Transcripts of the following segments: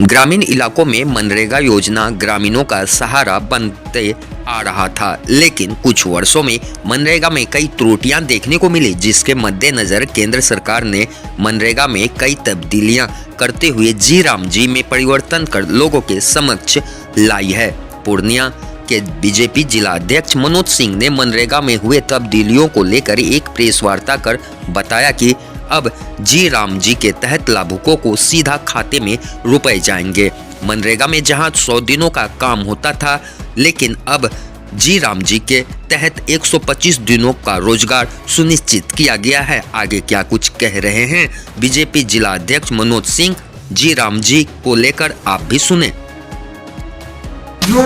ग्रामीण इलाकों में मनरेगा योजना ग्रामीणों का सहारा बनते आ रहा था, लेकिन कुछ वर्षों में मनरेगा में कई त्रुटियां देखने को मिली, जिसके मद्देनजर केंद्र सरकार ने मनरेगा में कई तब्दीलियां करते हुए जी-राम जी में परिवर्तन कर लोगों के समक्ष लाई है। पूर्णिया के बीजेपी जिला अध्यक्ष मनोज सिंह ने मनरेगा में हुए तब्दीलियों को लेकर एक प्रेस वार्ता कर बताया कि अब जी-राम जी के तहत लाभुकों को सीधा खाते में रुपए जाएंगे। मनरेगा में जहां 100 दिनों का काम होता था, लेकिन अब जी-राम जी के तहत 125 दिनों का रोजगार सुनिश्चित किया गया है। आगे क्या कुछ कह रहे हैं बीजेपी जिला अध्यक्ष मनोज सिंह जी-राम जी को लेकर आप भी सुने। जो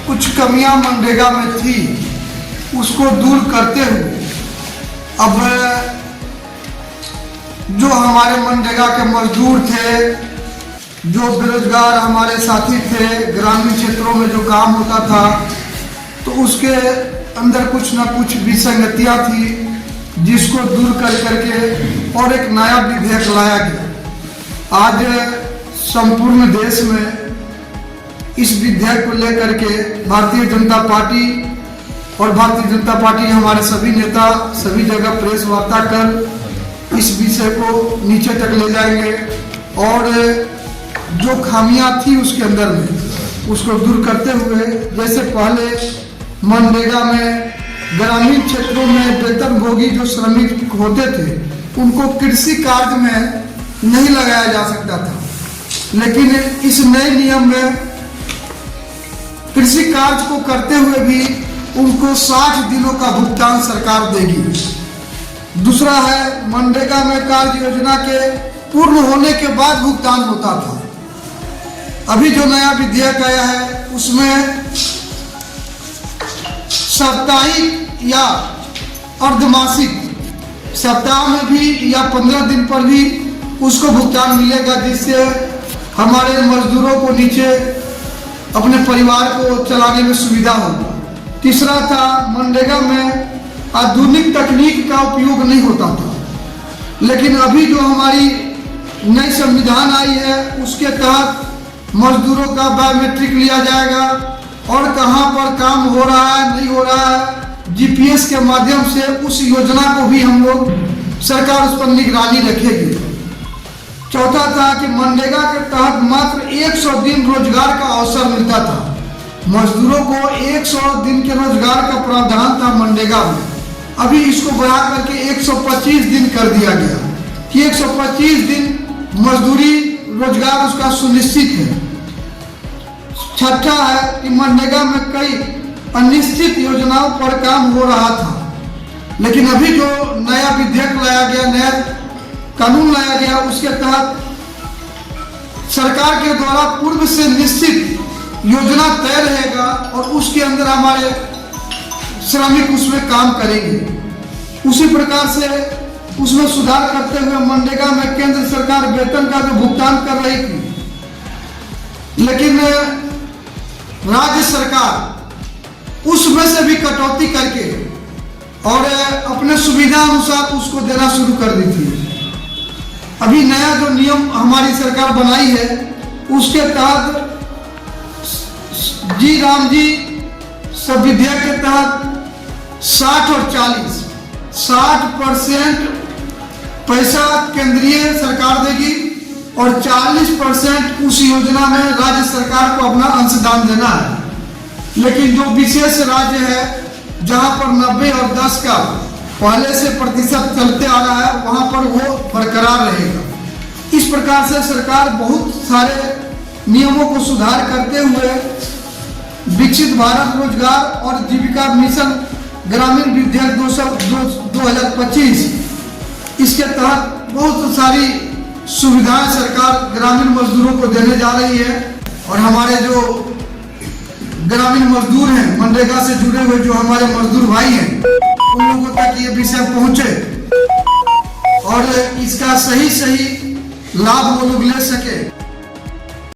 कुछ कमियां मनरेगा में थी उसको दूर करते हुए अब जो हमारे मनरेगा के मजदूर थे, जो बेरोजगार हमारे साथी थे, ग्रामीण क्षेत्रों में जो काम होता था, तो उसके अंदर कुछ ना कुछ विसंगतियां थी, जिसको दूर कर करके और एक नया विधेयक लाया गया। आज संपूर्ण देश में इस विधेयक को लेकर के भारतीय जनता पार्टी और भारतीय जनता पार्टी हमारे सभी नेता सभी जगह प्रेस वार्ता कर इस विषय को नीचे तक ले जाएंगे और जो खामियां थी उसके अंदर में उसको दूर करते हुए, जैसे पहले मनरेगा में ग्रामीण क्षेत्रों में वेतनभोगी जो श्रमिक होते थे उनको कृषि कार्य में नहीं लगाया जा सकता था, लेकिन इस नए नियम में कृषि कार्य को करते हुए भी उनको 60 दिनों का भुगतान सरकार देगी। दूसरा है, मनरेगा में कार्य योजना के पूर्ण होने के बाद भुगतान होता था। अभी जो नया विधेयक आया है उसमें साप्ताहिक या अर्धमासिक, सप्ताह में भी या 15 दिन पर भी उसको भुगतान मिलेगा, जिससे हमारे मजदूरों को नीचे अपने परिवार को चलाने में सुविधा होगा। तीसरा था, मनरेगा में आधुनिक तकनीक का उपयोग नहीं होता था, लेकिन अभी जो हमारी नई संविधान आई है उसके तहत मजदूरों का बायोमेट्रिक लिया जाएगा और कहां पर काम हो रहा है नहीं हो रहा है जीपीएस के माध्यम से उस योजना को भी हम लोग सरकार उस पर निगरानी रखेगी। चौथा था कि मनरेगा के तहत मात्र 100 दिन रोजगार का अवसर मिलता था। मजदूरों को 100 दिन के रोजगार का प्रावधान था मनरेगा में, अभी इसको बढ़ा करके 125 दिन कर दिया गया कि 125 दिन मजदूरी रोजगार उसका सुनिश्चित है। छठा है कि मनरेगा में कई अनिश्चित योजनाओं पर काम हो रहा था, लेकिन अभी जो नया विधेयक लाया गया, नया कानून लाया गया, उसके तहत सरकार के द्वारा पूर्व से निश्चित योजना तय रहेगा और उसके अंदर हमारे श्रमिक उसमें काम करेंगे। उसी प्रकार से उसमें सुधार करते हुए मनरेगा में केंद्र सरकार वेतन का जो भुगतान कर रही थी, लेकिन राज्य सरकार उसमें से भी कटौती करके और अपने सुविधा अनुसार उसको देना शुरू कर दी थी। अभी नया जो नियम हमारी सरकार बनाई है उसके तहत जी-राम जी सब विधेयक के तहत 60 और 60% पैसा केंद्रीय सरकार देगी और 40% उस योजना में राज्य सरकार को अपना अंशदान देना है। लेकिन जो विशेष राज्य है जहां पर 90 और 10 का पहले से प्रतिशत चलते आ रहा है, वहां पर वो बरकरार रहेगा। इस प्रकार से सरकार बहुत सारे नियमों को सुधार करते हुए विकसित भारत रोजगार और जीविका मिशन ग्रामीण विधेयक 2025 इसके तहत बहुत सारी सुविधाएं सरकार ग्रामीण मजदूरों को देने जा रही है। और हमारे जो ग्रामीण मजदूर हैं, मनरेगा से जुड़े हुए जो हमारे मजदूर भाई हैं, उन लोगों तक ये विषय पहुंचे और इसका सही लाभ वो लोग ले सके।